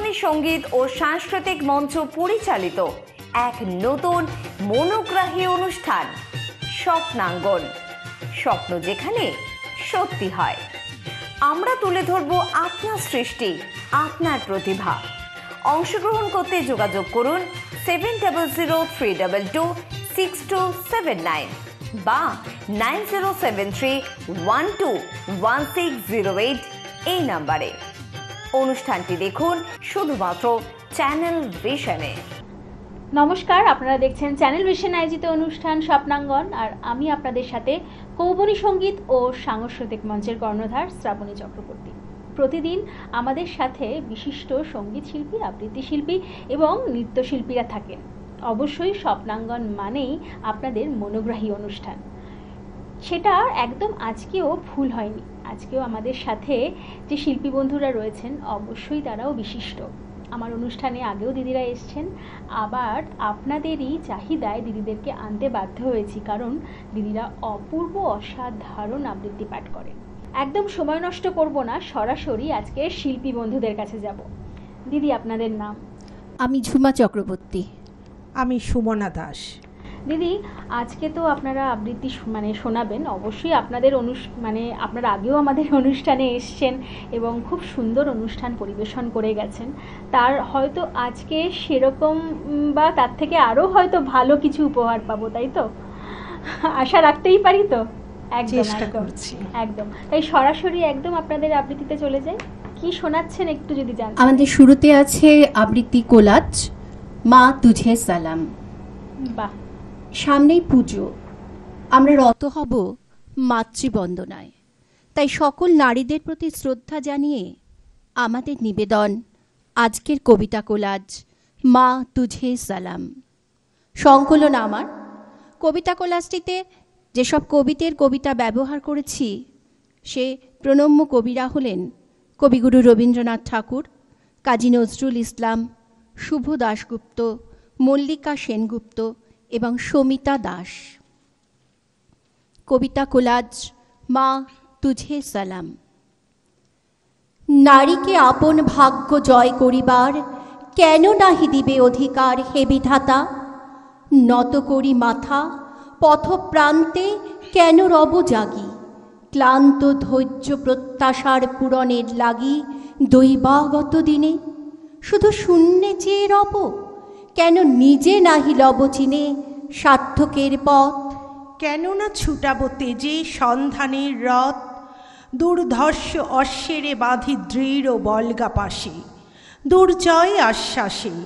কৌবনী সঙ্গীত ও সাংস্কৃতিক মঞ্চ পরিচালিত এক নতুন মনোগ্রাহী অনুষ্ঠান স্বপ্নাঙ্গন। স্বপ্ন যেখানে সত্যি হয়। আমরা তুলে ধরব আপনার সৃষ্টি, আপনার প্রতিভা। অংশগ্রহণ করতে যোগাযোগ করুন 7003226279 বা 9073121608 এই নাম্বারে। অনুষ্ঠানটি দেখুন শুধুমাত্র চ্যানেল ভিশনে। নমস্কার, আপনারা দেখছেন চ্যানেল ভিশন আয়োজিত অনুষ্ঠান স্বপ্নাঙ্গন, আর আমি আপনাদের সাথে কৌবনী সঙ্গীত ও সাংস্কৃতিক মঞ্চের কর্ণধার শ্রাবণী চক্রবর্তী। প্রতিদিন আমাদের সাথে বিশিষ্ট সঙ্গীত শিল্পী, আবৃত্তি শিল্পী এবং নৃত্যশিল্পীরা থাকেন। অবশ্যই স্বপ্নাঙ্গন মানেই আপনাদের মনোগ্রাহী অনুষ্ঠান। সেটা একদম আজকেও ভুল হয়নি। আজকেও আমাদের সাথে যে শিল্পী বন্ধুরা রয়েছেন অবশ্যই তারাও বিশিষ্ট। আমার অনুষ্ঠানে আগেও দিদিরা এসছেন, আবার আপনাদেরই চাহিদায় দিদিদেরকে আনতে বাধ্য হয়েছি, কারণ দিদিরা অপূর্ব অসাধারণ আবৃত্তি পাঠ করেন। একদম সময় নষ্ট করব না, সরাসরি আজকে শিল্পী বন্ধুদের কাছে যাব। দিদি, আপনাদের নাম? আমি ঝুমা চক্রবর্তী। আমি সুমনা দাস। দিদি, আজকে তো আপনারা আবৃত্তি শোনাবেন। অবশ্যই আপনাদের আপনারা আগেও আমাদের অনুষ্ঠানে এসছেন এবং খুব সুন্দর অনুষ্ঠান পরিবেশন করে গেছেন। তার হয়তো আজকে সেরকম বা তার থেকে আরও হয়তো ভালো কিছু উপহার পাবো, তাই তো? আশা রাখতেই পারি তো? চেষ্টা করছি। একদম। তাই সরাসরি একদম আপনাদের আবৃত্তিতে চলে যাই। কি শোনাচ্ছেন একটু যদি জানেন। আমাদের শুরুতে আছে আবৃত্তি কোলাজ, মা তুঝে সালাম। বাহ। সামনেই পুজো, আমরা রত হব মাতৃবন্দনায়। তাই সকল নারীদের প্রতি শ্রদ্ধা জানিয়ে আমাদের নিবেদন আজকের কবিতা কোলাজ, মা তুঝে সালাম। সংকলন আমার। কবিতা কোলাজটিতে যেসব কবিদের কবিতা ব্যবহার করেছি সে প্রণম্য কবিরা হলেন কবিগুরু রবীন্দ্রনাথ ঠাকুর, কাজী নজরুল ইসলাম, শুভ দাশগুপ্ত, মল্লিকা সেনগুপ্ত এবং সমিতা দাস। কবিতা কোলাজ, মা তুঝে সালাম। নারীকে আপন ভাগ্য জয় করিবার কেন নাহি দিবে অধিকার হে বিধাতা? নত করি মাথা পথপ্রান্তে কেন রব জাগি? ক্লান্ত ধৈর্য প্রত্যাশার পূরণের লাগি দৈবাগত দিনে শুধু শূন্যে চেয়ে রব? কেন নিজে নাহি লব চিনে সার্থকের পথ? কেন না ছুটাবো তেজে সন্ধানের রথ? দুর্ধর্ষ অশ্বেরে বাঁধি দৃঢ় বলগা পাশে, দুর্জয় আশ্বাসে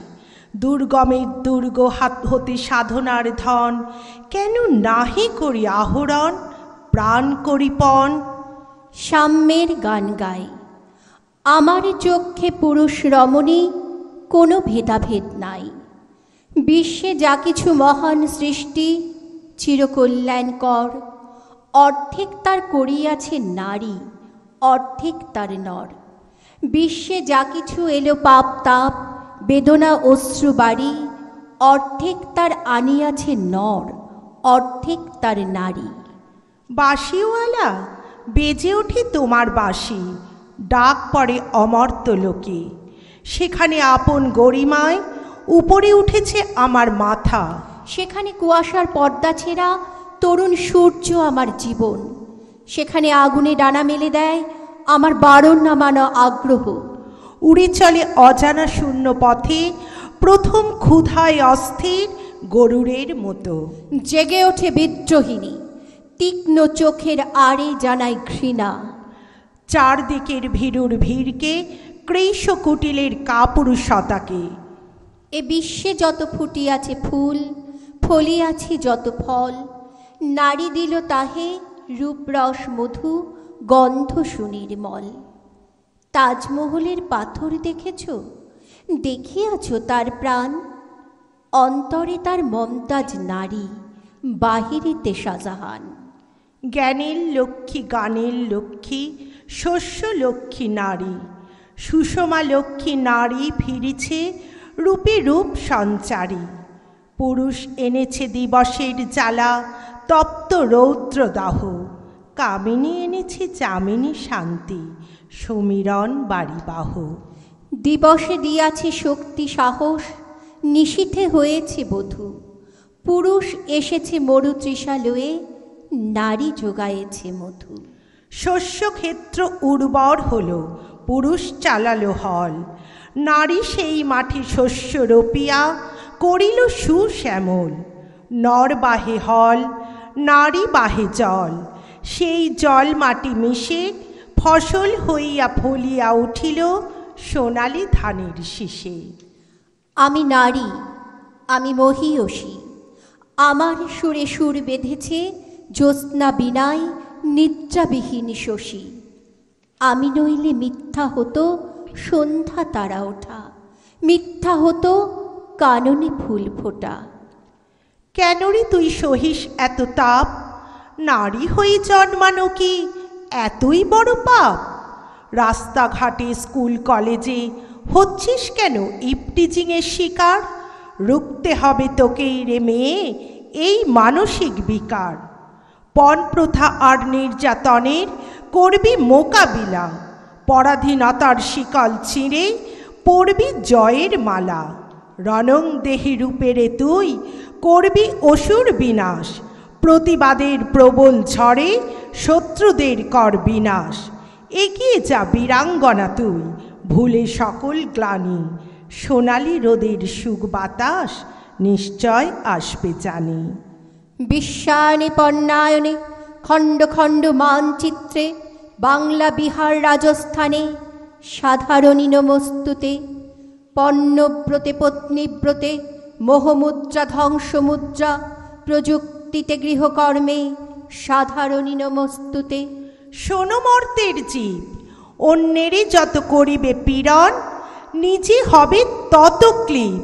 দুর্গমের দুর্গ হাত হতে সাধনার ধন। কেন নাহি করি আহরণ প্রাণ করিপন? সাম্যের গান গাই, আমার চক্ষে পুরুষ রমণী কোনো ভেদাভেদ নাই। বিশ্বে যা কিছু মহান সৃষ্টি চিরকল্যাণকর, অর্ধেক তার করিয়াছে নারী, অর্ধেক তার নর। বিশ্বে যা কিছু এলো পাপ তাপ বেদনা অশ্রু বাড়ি, অর্ধেক তার আনিয়াছে নর, অর্ধেক তার নারী। বাঁশিওয়ালা বেজে ওঠে তোমার বাঁশি, ডাক পড়ে অমর্ত্য লোকে। সেখানে আপন গরিমায় উপরে উঠেছে আমার মাথা। সেখানে কুয়াশার পর্দা ছেঁড়া তরুণ সূর্য আমার জীবন। সেখানে আগুনে ডানা মেলে দেয় আমার বারণ না মানা আগ্রহ। উড়ে চলে অজানা শূন্য পথে প্রথম ক্ষুধায় অস্থির গরুরের মতো। জেগে ওঠে বিদ্রোহিণী, তীক্ষ্ণ চোখের আড়ে জানায় ঘৃণা। চারদিকের ভীরুর ভিড়কে কৃষ কুটিলের কাপুরুষতাকে। এ বিশ্বে যত ফুটিয়াছে ফুল, ফলিয়াছে যত ফল, নারী দিল তাহে রূপরস মধু গন্ধ সুনির্মল। তাজমহলের পাথর দেখেছ, দেখিয়াছ তার প্রাণ? অন্তরে তার মমতাজ নারী, বাহিরিতে শাহজাহান। জ্ঞানের লক্ষ্মী গানের লক্ষ্মী শস্য লক্ষ্মী নারী, সুষমা লক্ষ্মী নারী ফিরেছে রূপে রূপ সঞ্চারী। পুরুষ এনেছে দিবসের জ্বালা তপ্ত রৌদ্রদাহ, কামিনী এনেছে যামিনী শান্তি সমীরণ বাড়িবাহ। দিবসে দিয়াছে শক্তি সাহস, নিশীথে হয়েছে বধূ। পুরুষ এসেছে মরুতৃষা লয়ে, নারী যোগায়েছে মধু। শস্যক্ষেত্র উর্বর হলো, পুরুষ চালালো হল। নারী সেই মাঠে শস্য রোপিয়া করিল সুশ্যামল। নর বাহে হল, নারী বাহে জল, সেই জল মাটি মিশে ফসল হইয়া ফলিয়া উঠিল সোনালি ধানের শীষে। আমি নারী, আমি মহীয়সী, আমার সুরে সুর বেঁধেছে জ্যোৎস্না বিনায় নিদ্রাবিহীন শশী। আমি নইলে মিথ্যা হতো সন্ধ্যা তারা ওঠা, মিথ্যা হতো কাননে ফুল ফোটা। কেন রে তুই সহিস এত তাপ, নারী হয়ে জন্মানো কি এতই বড় পাপ? রাস্তাঘাটে স্কুল কলেজে হচ্ছিস কেন ইপটিজিংয়ের শিকার? রুখতে হবে তোকেই রে মেয়ে এই মানসিক বিকার। পণ প্রথা আর নির্যাতনের করবি মোকাবিলা, পরাধীনতার শিকল ছিঁড়ে পড়বি জয়ের মালা। রণং দেহি রূপেরে তুই করবি অসুর বিনাশ, প্রতিবাদের প্রবল ঝড়ে শত্রুদের কর বিনাশ। এগিয়ে যা বীরাঙ্গনা তুই, ভুলে সকল গ্লানি, সোনালি রোদের সুখ বাতাস নিশ্চয় আসবে জানি। বিশ্বায়নে পণ্যায়নে খণ্ড খণ্ড মানচিত্রে, বাংলা বিহার রাজস্থানে সাধারণী নমস্তুতে। পণ্যব্রতে পত্নীব্রতে মোহমুদ্রা ধ্বংসমুদ্রা, প্রযুক্তিতে গৃহকর্মে সাধারণী নমস্তুতে। শোনো মর্তের জীব, অন্যেরে যত করিবে পীড়ন, নিজে হবে তত ক্লীব।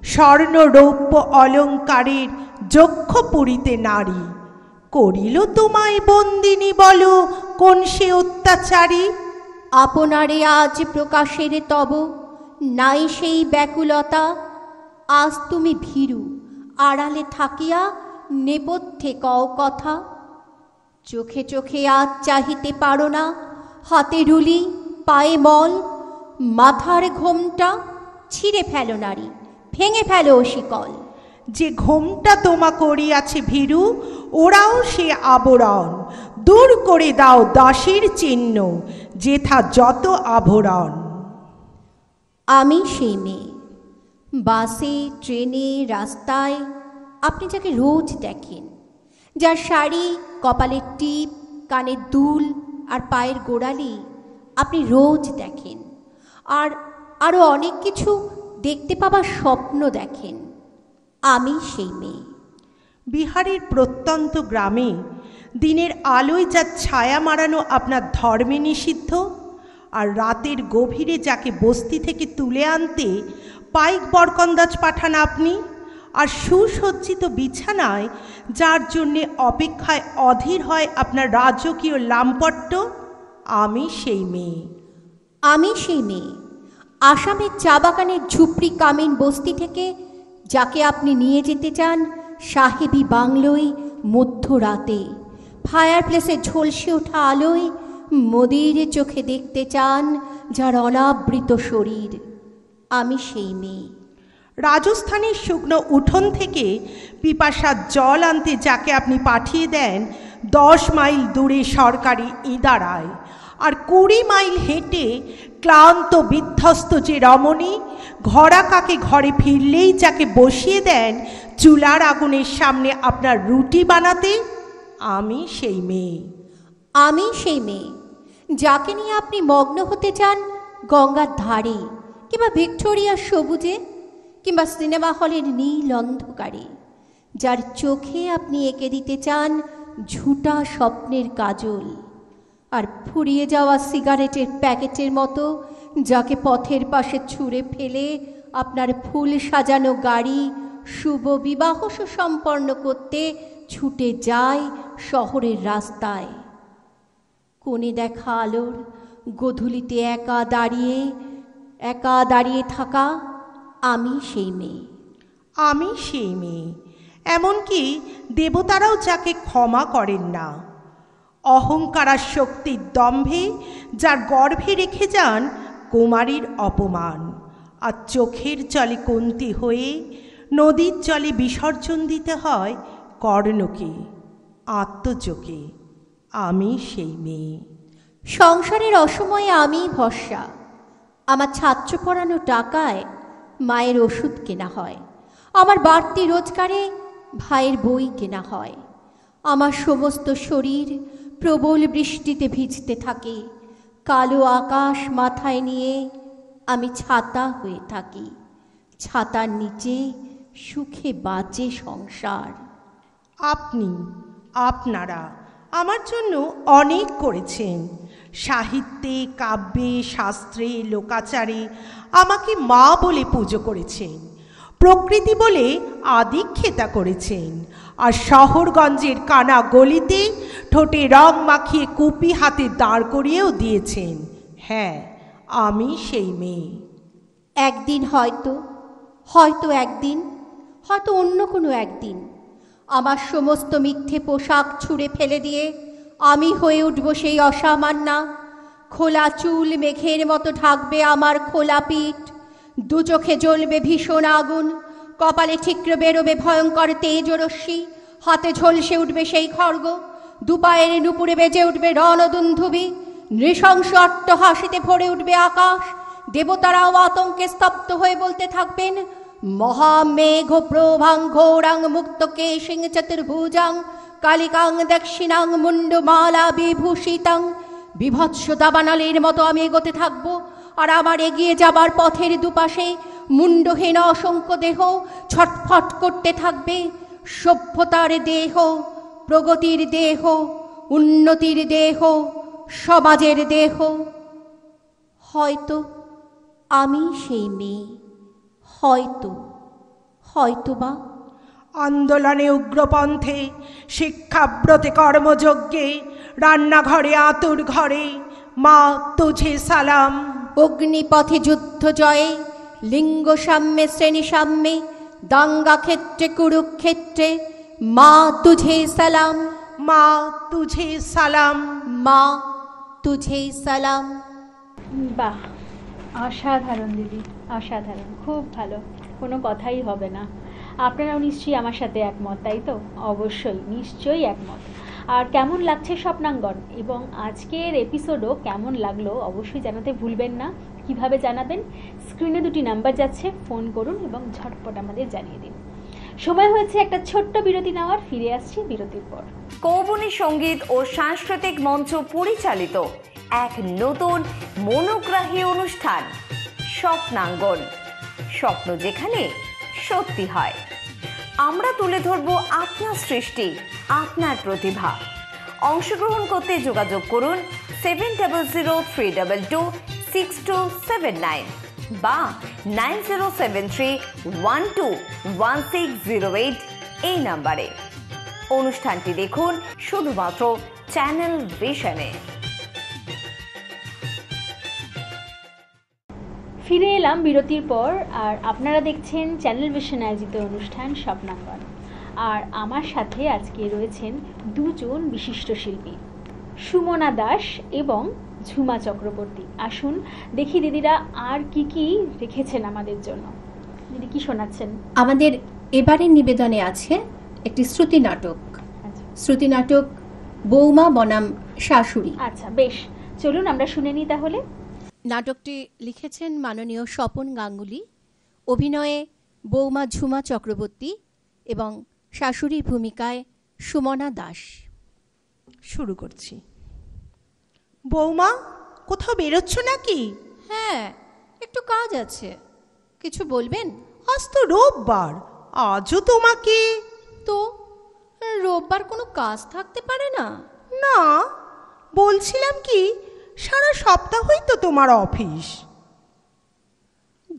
স্বর্ণ রৌপ্য অলঙ্কারের যক্ষ পুরীতে নারী, করিল তোমায় বন্দিনী বলো কোন সে অত্যাচারী? আপনারে আজ প্রকাশের তব নাই সেই ব্যাকুলতা, আজ তুমি ভীরু আড়ালে থাকিয়া নেপথ্যে কও কথা। চোখে চোখে আজ চাহিতে পারো না, হাতে রুলি পায়ে মল, মাথার ঘোমটা ছিঁড়ে ফেলো নারী, ভেঙে ফেলো শিকল। যে ঘোমটা তোমা করিয়াছে ভীরু, ওরাও সে আবরণ, দূর করে দাও দাসীর চিহ্ন যেথা যত আভরণ। আমি সেই মেয়ে, বাসে ট্রেনে রাস্তায় আপনি যাকে রোজ দেখেন, যার শাড়ি, কপালের টিপ, কানের দুল আর পায়ের গোড়ালি আপনি রোজ দেখেন, আর আরও অনেক কিছু দেখতে পাবার স্বপ্ন দেখেন। আমি সেই মেয়ে। বিহারের প্রত্যন্ত গ্রামে দিনের আলোয় যা ছায়া মারানো আপনার ধর্মে নিষিদ্ধ, আর রাতের গভীরে যাকে বস্তি থেকে তুলে আনতে পাইক বরকন্দাজ পাঠান আপনি, আর সুসজ্জিত বিছানায় যার জন্যে অপেক্ষায় অধীর হয় আপনার রাজকীয় লামপট্ট, আমি সেই মেয়ে। আমি সেই মেয়ে, আসামের চা বাগানের ঝুপড়ি কামিন বস্তি থেকে যাকে আপনি নিয়ে যেতে চান সাহেবী বাংলোয় মধ্যরাতে, ফায়ার প্লেসে ঝলসে ওঠা আলোয় মোদির চোখে দেখতে চান যার অনাবৃত শরীর। আমি সেই মেয়ে। রাজস্থানের শুকনো উঠোন থেকে পিপাসার জল আনতে যাকে আপনি পাঠিয়ে দেন 10 মাইল দূরে সরকারি ইদারায়, আর 20 মাইল হেঁটে ক্লান্ত বিধ্বস্ত যে রমণী ঘরা কাকে ঘরে ফিরলেই যাকে বসিয়ে দেন চুলার আগুনের সামনে আপনার রুটি বানাতে, আমি সেই মেয়ে। আমি সেই মেয়ে যাকে নিয়ে আপনি মগ্ন হতে চান গঙ্গার ধারে, কিংবা ভিক্টোরিয়ার সবুজে, কিংবা সিনেমা হলের নীল অন্ধকারে, যার চোখে আপনি এঁকে দিতে চান ঝুটা স্বপ্নের কাজল, আর ফুরিয়ে যাওয়া সিগারেটের প্যাকেটের মতো যাকে পথের পাশে ছুঁড়ে ফেলে আপনার ফুল সাজানো গাড়ি শুভ বিবাহ সুসম্পন্ন করতে ছুটে যায় শহরের রাস্তায়। কোণে দেখা আলোর গোধূলিতে একা দাঁড়িয়ে থাকা আমি সেই মেয়ে। আমি সেই মেয়ে, এমনকি দেবতারাও যাকে ক্ষমা করেন না। অহংকার আর শক্তির দম্ভে যার গর্ভে রেখে যান কুমারীর অপমান, আর চোখের জলে কন্তি হয়ে নদীর জলে বিসর্জন দিতে হয় কর্ণকে, আত্মজকে। আমি সেই মেয়ে। সংসারের অসময়ে আমিই ভরসা। আমার ছাত্র পড়ানো টাকায় মায়ের ওষুধ কেনা হয়, আমার বাড়তি রোজগারে ভাইয়ের বই কেনা হয়। আমার সমস্ত শরীর প্রবল বৃষ্টিতে ভিজতে থাকে, কালো আকাশ মাথায় নিয়ে আমি ছাতা হয়ে থাকি। ছাতার নিচে সুখে বাঁচে সংসার। আপনারা আমার জন্য অনেক করেছেন। সাহিত্যে, কাব্যে, শাস্ত্রে, লোকাচারে আমাকে মা বলে পুজো করেছেন, প্রকৃতি বলে আদিক্ষেতা করেছেন, আর শহরগঞ্জের কানা গলিতে ঠোঁটে রং মাখিয়ে কুপি হাতে দাঁড় করিয়েও দিয়েছেন। হ্যাঁ, আমি সেই মেয়ে। একদিন হয়তো একদিন, হয়তো অন্য কোনো একদিন আমার সমস্ত মিথ্যে পোশাক ছুঁড়ে ফেলে দিয়ে আমি হয়ে উঠব সেই অসামান্যা। খোলা চুল মেঘের মতো ঢাকবে আমার খোলা পিঠ, দু চোখে জ্বলবে ভীষণ আগুন, কপালে ঠিকরে বেরোবে ভয়ঙ্কর তেজরশ্মি, হাতে ঝলসে উঠবে সেই খড়গ, দুপায়ের নুপুরে বেজে উঠবে রণদুন্ধুবি, নৃশংস অট্টহাসিতে ভরে উঠবে আকাশ। দেবতারাও আতঙ্কে স্তব্ধ হয়ে বলতে থাকবেন, মহামেঘ প্রভাং ঘোরাং মুক্তকেশিং চতুর্ভুজাং কালিকাং দক্ষিণাং মুন্ডমালা বিভূষিতাং। বিভৎস দাবানলের মতো আমি এগোতে থাকব, আর আমার এগিয়ে যাবার পথের দুপাশে মুন্ডহীন অসংখ্য দেহ ছটফট করতে থাকবে। সভ্যতার দেহ, প্রগতির দেহ, উন্নতির দেহ, সমাজের দেহ। হয়তো আমি সেই মেয়ে, হয়তোবা। আন্দোলনে, উগ্রপন্থে, শিক্ষাব্রতে, কর্মযজ্ঞে, রান্নাঘরে, আতুর ঘরে, মা তুঝে সালাম। অগ্নিপথে যুদ্ধ জয়ে, লিঙ্গ সাম্যে, শ্রেণী সাম্যে, দাঙ্গা ক্ষেত্রে, কুরুক্ষেত্রে, মা তুঝে সালাম, মা তুঝে সালাম, মা তুঝে সালাম। বাহ, অসাধারণ দিদি, অসাধারণ, খুব ভালো, কোনো কথাই হবে না। আপনারাও নিশ্চয়ই আমার সাথে একমত, তাই তো? অবশ্যই, নিশ্চয়ই একমত। আর কেমন লাগছে স্বপ্নাঙ্গন এবং আজকের এপিসোডও কেমন লাগলো অবশ্যই জানাতে ভুলবেন না। কিভাবে জানাবেন? স্ক্রিনে দুটি নাম্বার যাচ্ছে, ফোন করুন এবং ঝটপট আমাদের জানিয়ে দিন। সময় হয়েছে একটা ছোট্ট বিরতি নেওয়ার, ফিরে আসছি বিরতির পর। কৌবনী সঙ্গীত ও সাংস্কৃতিক মঞ্চ পরিচালিত এক নতুন মনোগ্রাহী অনুষ্ঠান স্বপ্নাঙ্গন। স্বপ্ন যেখানে সত্যি হয়। আমরা তুলে ধরব আপনার সৃষ্টি, আপনার প্রতিভা। অংশগ্রহণ করতে যোগাযোগ করুন 7003226279 বা 9073121608 এই নাম্বারে। অনুষ্ঠানটি দেখুন শুধুমাত্র চ্যানেল ভিশনে। ফিরে এলাম বিরতির পর, আর আপনারা দেখছেন চ্যানেল ভিশন আয়োজিত অনুষ্ঠান স্বপ্নাঙ্গন। আর আমার সাথে আজকে রয়েছেন দুজন বিশিষ্ট শিল্পী, সুমনা দাস এবং ঝুমা চক্রবর্তী। আসুন দেখি দিদিরা আর কি কি রেখেছেন আমাদের জন্য। দিদি, কি শোনাচ্ছেন? আমাদের এবারের নিবেদনে আছে একটি শ্রুতি নাটক। আচ্ছা শ্রুতি নাটক বৌমা বনাম শাশুড়ি। আচ্ছা, বেশ, চলুন আমরা শুনে নিই তাহলে। নাটকটি লিখেছেন মাননীয় স্বপন গাঙ্গুলি, অভিনয়ে বৌমা ঝুমা চক্রবর্তী এবং শাশুড়ির ভূমিকায় সুমনা দাস। শুরু করছি। বৌমা, কোথাও বেরোচ্ছ নাকি? হ্যাঁ, একটু কাজ আছে। কিছু বলবেন? আজ তো রোববার, আজও তোমাকে। তো রোববার কোনো কাজ থাকতে পারে না? না, বলছিলাম কি, সারা সপ্তাহই তো তোমার অফিস।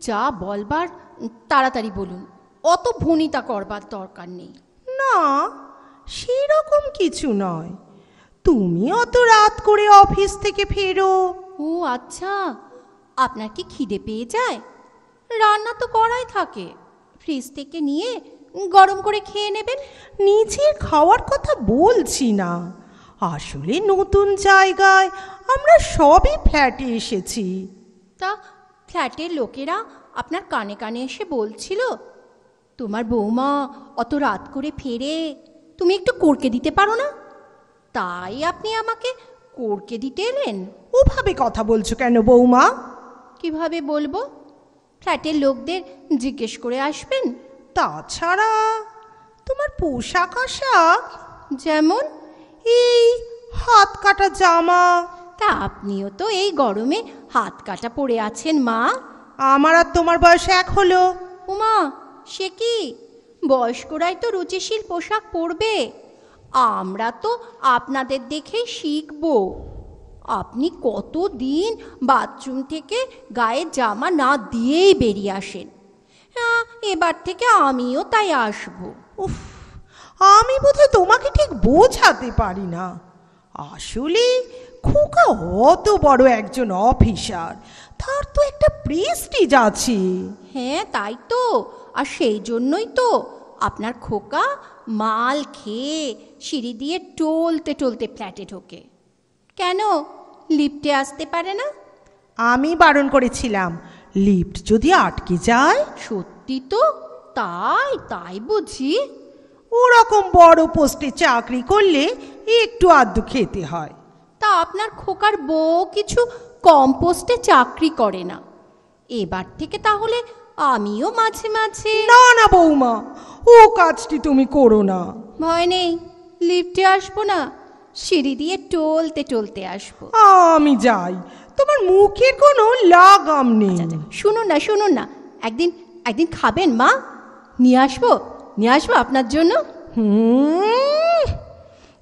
যা বলবার তাড়াতাড়ি বলুন, অত ভনিতা করবার দরকার নেই। না, সেরকম কিছু নয়। তুমি অত রাত করে অফিস থেকে ফেরো। ও আচ্ছা, আপনার কি খিদে পেয়ে যায়? রান্না তো করাই থাকে, ফ্রিজ থেকে নিয়ে গরম করে খেয়ে নেবেন। নিজের খাওয়ার কথা বলছি না, আসলে নতুন জায়গায় আমরা সবই ফ্ল্যাটে এসেছি। তা ফ্ল্যাটের লোকেরা আপনার কানে কানে এসে বলছিল তোমার বৌমা অত রাত করে ফেরে, তুমি একটু করকে দিতে পারো না? তাই আপনি আমাকে করকে দিতে এলেন? ওভাবে কথা বলছো কেন বৌমা? কিভাবে বলবো? ফ্ল্যাটের লোকদের জিজ্ঞেস করে আসবেন। তাছাড়া তোমার পোশাক আশাক যেমন? এই হাত কাটা জামা। তা আপনিও তো এই গরমে হাত কাটা পরে আছেন মা। আমার আর তোমার বয়স এক হলো। উমা, সে কি? বয়স্করাই তো রুচিশীল পোশাক পরবে। আমরা তো আপনাদের দেখেই শিখব। আপনি কতদিন বাথরুম থেকে গায়ে জামা না দিয়েই বেরিয়ে আসেন। এবার থেকে আমিও তাই আসবো। উফ, আমি বোধহয় তোমাকে ঠিক বোঝাতে পারি না। আসলে খোকা অত বড় একজন অফিসার, তার তো একটা প্রেস্টিজ আছে। হ্যাঁ তাই তো, আর সেই জন্যই তো আপনার খোকা মাল খেয়ে সিঁড়ি দিয়ে টলতে টলতে ফ্ল্যাটে ঢোকে। কেন লিফটে আসতে পারে না? আমি বারণ করেছিলাম, লিফট যদি আটকে যায়। সত্যি তো? তাই তাই বুঝি। ওরকম বড় পোস্টে চাকরি করলে একটু আধটু খেতে হয়। তা আপনার খোকার বউ কিছু কম পোস্টে চাকরি করে না। এবার থেকে তাহলে আমিও মাঝে মাঝে। না না বৌমা, ও কাজটি তুমি করো না। ভয় নেই, লিফটে আসবো না, সিঁড়ি দিয়ে টলতে টলতে আসবো। আমি যাই, তোমার মুখের কোনো লাগাম নেই। শুনুন না শুনুন না, একদিন একদিন খাবেন মা? নিয়ে আসবো আপনার জন্য।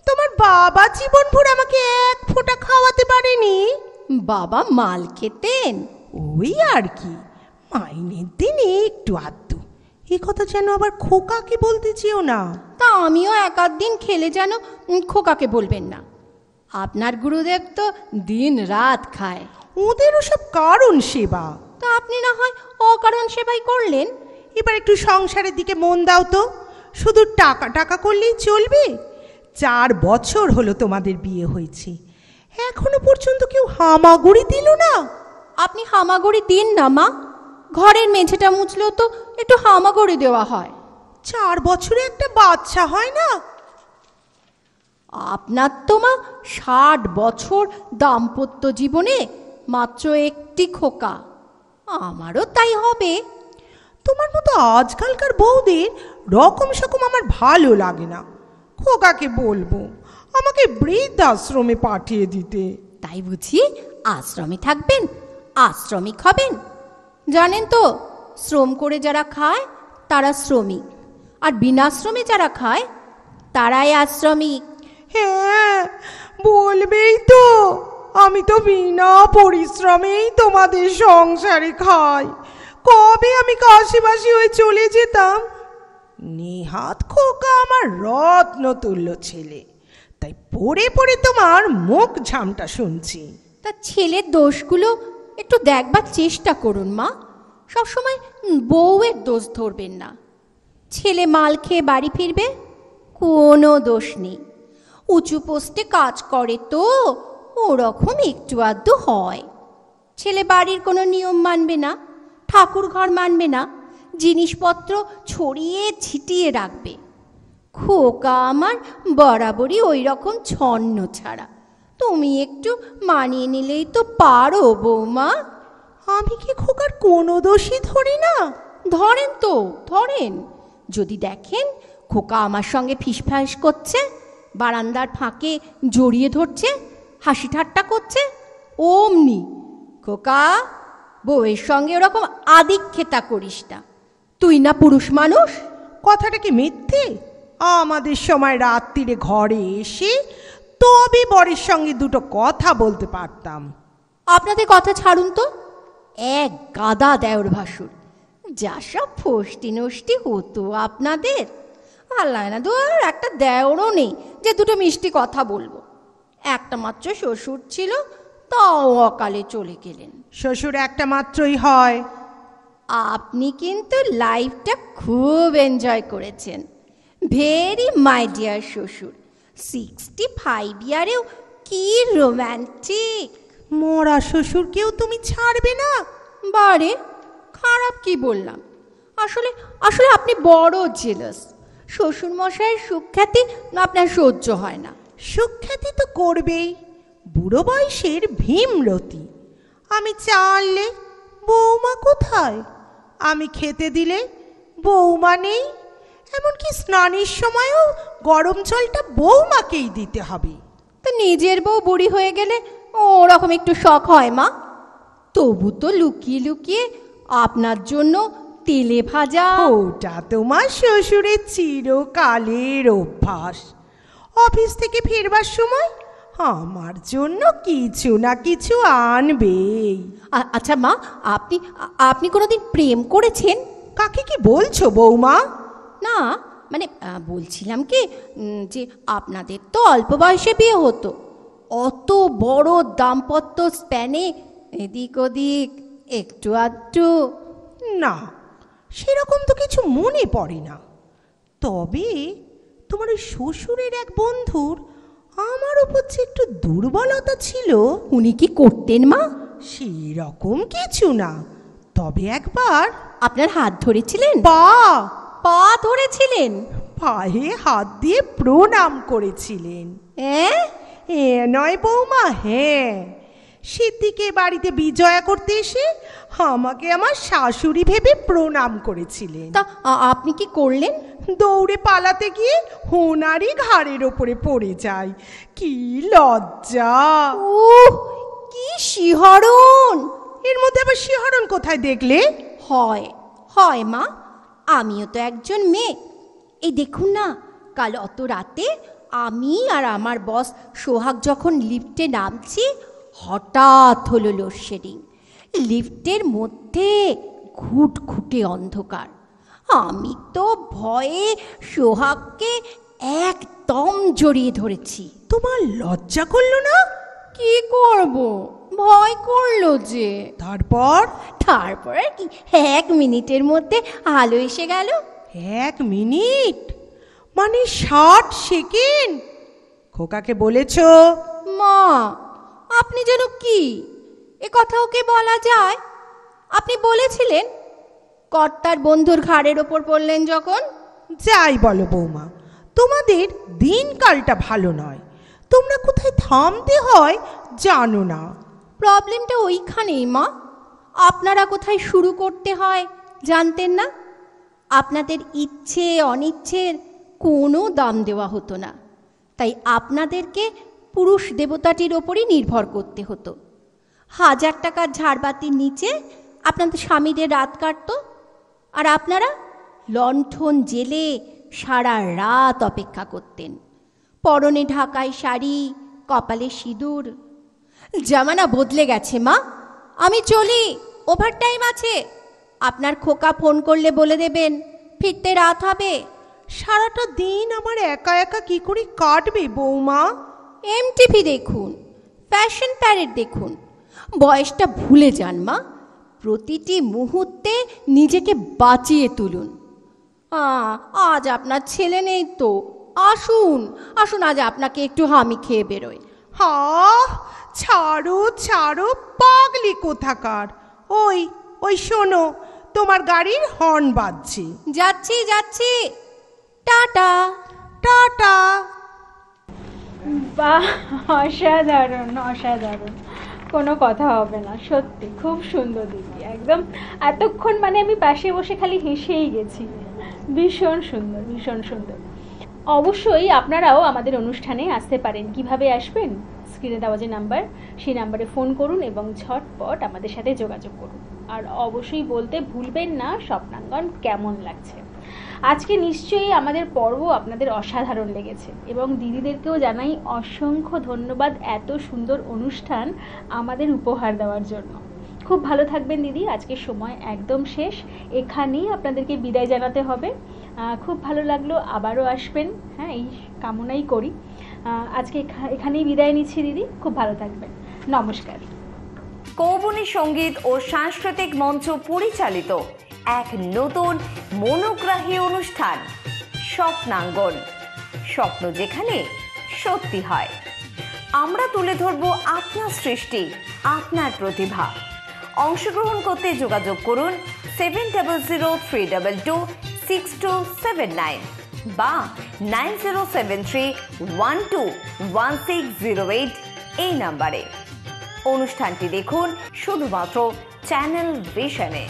তোমার বাবা জীবনভর আমাকে এক ফোঁটা খাওয়াতে পারেনি। বাবা মাল খেতেন? ওই আর কি, মাইনের দিনে একটু আধটু। এ কথা যেন আবার খোকাকে বলতে চেও না। তা আমিও এক আধ দিন খেলে যেন খোকাকে বলবেন না। আপনার গুরুদেব তো দিন রাত খায়। ওদেরও সব কারণ সেবা। তা আপনি না হয় অকারণ সেবাই করলেন। এবার একটু সংসারের দিকে মন দাও তো। শুধু টাকা টাকা করলেই চলবে? 4 বছর হলো তোমাদের বিয়ে হয়েছে, এখনো পর্যন্ত কেউ হামাগুড়ি দিল না। আপনি হামাগুড়ি দিন না মা, ঘরের মেঝেটা মুছলেও তো একটু হামাগুড়ি দেওয়া হয়। 4 বছরে একটা বাচ্চা হয় না? আপনার তো মা 60 বছর দাম্পত্য জীবনে মাত্র একটি খোকা, আমারও তাই হবে। তোমার মতো আজকালকার বউদের রকম সকম আমার ভালো লাগে না। খোকাকে বলবো আমাকে বৃদ্ধাশ্রমে পাঠিয়ে দিতে। তাই বুঝি আশ্রমে থাকবেন, আশ্রমিক হবেন? জানেন তো, শ্রম করে যারা খায় তারা শ্রমিক, আর বিনাশ্রমে যারা খায় তারাই আশ্রমিক। হ্যাঁ বলবেই তো, আমি তো বিনা পরিশ্রমেই তোমাদের সংসারে খাই। কবে আমি কাশিবাসী হয়ে চলে যেতাম। নেহাত খোকা আমার রত্ন তুল্য ছেলে, তাই পড়ে পড়ে তোমার মুখ ঝামটা শুনছি। তা ছেলের দোষগুলো একটু দেখবার চেষ্টা করুন মা, সবসময় বউয়ের দোষ ধরবেন না। ছেলে মাল খেয়ে বাড়ি ফিরবে, কোনো দোষ নেই। উঁচু পোস্টে কাজ করে তো ওরকম একটু আধটু হয়। ছেলে বাড়ির কোনো নিয়ম মানবে না, ঠাকুর ঘর মানবে না, জিনিসপত্র ছড়িয়ে ছিটিয়ে রাখবে। খোকা আমার বরাবরই ওই রকম ছন্ন ছাড়া। তুমি একটু মানিয়ে নিলেই তো পারো বৌমা। আমি কি খোকার কোনো দোষই ধরি না? ধরেন তো ধরেন। যদি দেখেন খোকা আমার সঙ্গে ফিসফাস করছে, বারান্দার ফাঁকে জড়িয়ে ধরছে, হাসি ঠাট্টা করছে, অমনি খোকা বউয়ের সঙ্গে ওরকম আদিক্ষেতা করিস না, তুই না পুরুষ মানুষ। কথাটা কি মিথ্যে? আমাদের সময় রাত্রিরে ঘরে এসে তবে বরের সঙ্গে দুটো কথা বলতে পারতাম। আপনাদের কথা ছাড়ুন তো, এক গাদা দেওর ভাসুর, যা সব ফষ্টি নষ্টি হতো আপনাদের। আল্লাহ না দোয়ার একটা দেওরও নেই যে দুটো মিষ্টি কথা বলবো। একটা মাত্র শ্বশুর ছিল, তাও অকালে চলে গেলেন। শ্বশুর একটা মাত্রই হয়। আপনি কিন্তু লাইফটা খুব এনজয় করেছেন। ভেরি মাই ডিয়ার শ্বশুর, 65 ইয়ারেও কি রোম্যান্টিক। মরা শ্বশুরকেও তুমি ছাড়বে না? বারে, খারাপ কি বললাম? আসলে আসলে আপনি বড় জেলাস। শ্বশুরমশাইয়ের সুখ্যাতি আপনার সহ্য হয় না। সুখ্যাতি তো করবেই, বুড়ো বয়সের ভীমরতি। আমি চাললে বৌমা কোথায়? আমি খেতে দিলে বৌমা নেই। এমনকি স্নানের সময়ও গরম জলটা বৌমাকেই দিতে হবে। তো নিজের বউ বুড়ি হয়ে গেলে ওরকম একটু শখ হয় মা। তবু তো লুকিয়ে লুকিয়ে আপনার জন্য তেলে ভাজা। ওটা তোমার শ্বশুরের চিরকালের অভ্যাস। অফিস থেকে ফেরবার সময় আমার জন্য কিছু না কিছু আনবেই। আচ্ছা মা, আপনি আপনি কোনোদিন প্রেম করেছেন? কাকে কি বলছো বৌমা? না মানে বলছিলাম কি যে আপনাদের তো অল্প বয়সে বিয়ে হতো, অত বড় দাম্পত্য স্প্যানে এদিক ওদিক একটু আধটু? না, সেরকম তো কিছু মনে পড়ে না। তবে তোমার ওই শ্বশুরের এক বন্ধুর আমার উপর যে একটু দুর্বলতা ছিল। উনি কি করতেন মা? সেরকম কিছু না, তবে একবার আপনার হাত ধরেছিলেন? পা ধরেছিলেন? পায়ে হাত দিয়ে প্রণাম করেছিলেন। এ নয় বৌমা, হ্যাঁ। সেদিকে বাড়িতে বিজয়া করতে এসে আমাকে আমার শাশুড়ি ভেবে প্রণাম করেছিলেন। তা আপনি কি করলেন? দৌড়ে পালাতে গিয়ে হোনারই ঘাড়ের ওপরে পড়ে যায়। কি লজ্জা! কি শিহরণ! এর মধ্যে আবার শিহরণ কোথায় দেখলে? হয় হয় মা, আমিও তো একজন মেয়ে। এই দেখুন না, কাল অত রাতে আমি আর আমার বস সোহাগ যখন লিফটে নামছি, হঠাৎ হলো লোডশেডিং। লিফটের মধ্যে ঘুটঘুটে অন্ধকার। আমি তো ভয়ে সোহাগকে একদম জড়িয়ে ধরেছি। তোমার লজ্জা করলো না? কি করব, ভয় করলো যে। তারপর আর কি, 1 মিনিটের মধ্যে আলো এসে গেল। 1 মিনিট মানে 60 সেকেন্ড? খোকাকে বলেছো? মা, আপনি যেন কি, এ কথা ওকে বলা যায়? আপনি বলেছিলেন কর্তার বন্ধুর ঘাড়ের ওপর পড়লেন যখন। যাই বলো বৌমা, তোমাদের দিনকালটা ভালো নয়। তোমরা কোথায় থামতে হয় জানো না। প্রবলেমটা ওইখানেই মা, আপনারা কোথায় শুরু করতে হয় জানতেন না। আপনাদের ইচ্ছে অনিচ্ছের কোনো দাম দেওয়া হতো না, তাই আপনাদেরকে পুরুষ দেবতাটির ওপরই নির্ভর করতে হতো। 1000 টাকার ঝাড়বাতির নিচে আপনাদের স্বামীদের রাত কাটতো, আর আপনারা লণ্ঠন জেলে সারা রাত অপেক্ষা করতেন। পরনে ঢাকাই শাড়ি, কপালে সিঁদুর। জামানা বদলে গেছে মা, আমি চলি, ওভারটাইম আছে। আপনার খোকা ফোন করলে বলে দেবেন ফিরতে রাত হবে। সারাটা দিন আমার একা একা কি করে কাটবে বৌমা? এমটিভি দেখুন, ফ্যাশন প্যারেড দেখুন। বয়সটা ভুলে যান মা, প্রতিটি মুহূর্তে নিজেকে বাঁচিয়ে তুলুন। আজ আপনার ছেলে নেই তো, আসুন আসুন, আজ আপনাকে একটু হামি খেয়ে বেরোয়। হা, ছাড়ো ছাড়ো পাগলি কোথাকার। ওই ওই শোনো, তোমার গাড়ির হর্ন বাজছে। যাচ্ছি যাচ্ছি, টাটা। টাটা। বাহ, অসাধারণ অসাধারণ, কোনো কথা হবে না। সত্যি খুব সুন্দর দিদি, একদম এতক্ষণ মানে আমি পাশে বসে খালি হেসেই গেছি। ভীষণ সুন্দর, ভীষণ সুন্দর। অবশ্যই আপনারাও আমাদের অনুষ্ঠানে আসতে পারেন। কিভাবে আসবেন? স্ক্রিনে দেওয়া যে নাম্বার, সেই নাম্বারে ফোন করুন এবং ঝটপট আমাদের সাথে যোগাযোগ করুন। আর অবশ্যই বলতে ভুলবেন না স্বপ্নাঙ্গন কেমন লাগছে। আজকে নিশ্চয়ই আমাদের পর্ব আপনাদের অসাধারণ লেগেছে, এবং দিদিদেরকেও জানাই অসংখ্য ধন্যবাদ এত সুন্দর অনুষ্ঠান আমাদের উপহার দেওয়ার জন্য। খুব ভালো থাকবেন দিদি, আজকে সময় একদম শেষ, এখানেই আপনাদেরকে বিদায় জানাতে হবে। খুব ভালো লাগলো, আবারও আসবেন, হ্যাঁ এই কামনাই করি। আজকে এখানেই বিদায় নিচ্ছি দিদি, খুব ভালো থাকবেন, নমস্কার। কৌবনী সঙ্গীত ও সাংস্কৃতিক মঞ্চ পরিচালিত এক নতুন মনোগ্রাহী অনুষ্ঠান স্বপ্নাঙ্গন, স্বপ্ন যেখানে সত্যি হয়। আমরা তুলে ধরব আপনার সৃষ্টি, আপনার প্রতিভা। অংশগ্রহণ করতে যোগাযোগ করুন 7003226279 বা 9073121608 এই নাম্বারে। অনুষ্ঠানটি দেখুন শুধুমাত্র চ্যানেল ভিশনে।